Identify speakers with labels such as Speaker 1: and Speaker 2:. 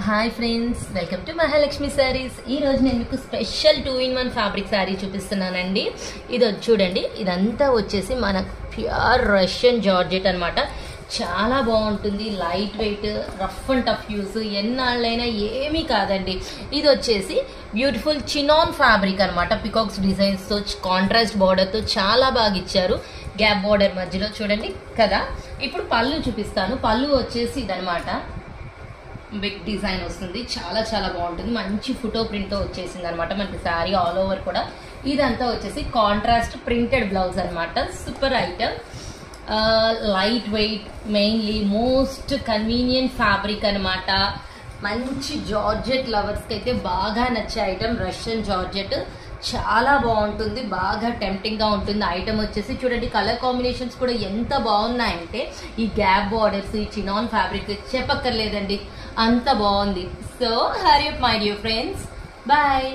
Speaker 1: Hi friends, welcome to Mahalakshmi saris. ఈ రోజు నేను మీకు స్పెషల్ 2-in-1 ఫ్యాబ్రిక్ శారీ చూపిస్తున్నానండి. ఇది చూడండి, ఇదంతా వచ్చేసి మనకు ప్యూర్ రష్యన్ జార్జెట్ అనమాట. చాలా బాగుంటుంది, light weight, rough and tough use, ఎన్నాళ్ళైనా ఏమీ కాదండి. ఇది వచ్చేసి బ్యూటిఫుల్ చినాన్ ఫ్యాబ్రిక్ అనమాట. పికాక్స్ డిజైన్స్తో, కాంట్రాస్ట్ బార్డర్తో చాలా బాగా ఇచ్చారు. గ్యాప్ బార్డర్ మధ్యలో చూడండి కదా. ఇప్పుడు పళ్ళు చూపిస్తాను. పళ్ళు వచ్చేసి ఇదనమాట, బిగ్ డిజైన్ వస్తుంది, చాలా చాలా బాగుంటుంది. మంచి ఫోటో ప్రింట్తో వచ్చేసింది అనమాట మనకి శారీ ఆల్ ఓవర్ కూడా. ఇదంతా వచ్చేసి కాంట్రాస్ట్ ప్రింటెడ్ బ్లౌజ్ అనమాట. Super item, light weight, mainly most convenient fabric అనమాట. మంచి జార్జెట్ లవర్స్కి అయితే బాగా నచ్చే ఐటమ్ రష్యన్ జార్జెట్. చాలా బాగుంటుంది, బాగా టెంప్టింగ్గా ఉంటుంది. ఐటమ్ వచ్చేసి చూడండి, కలర్ కాంబినేషన్స్ కూడా ఎంత బాగున్నాయంటే ఈ గ్యాప్ బార్డర్స్, ఈ చినాన్ ఫ్యాబ్రిక్ చెప్పక్కర్లేదండి, అంత బాగుంది. So hurry up my dear friends, bye.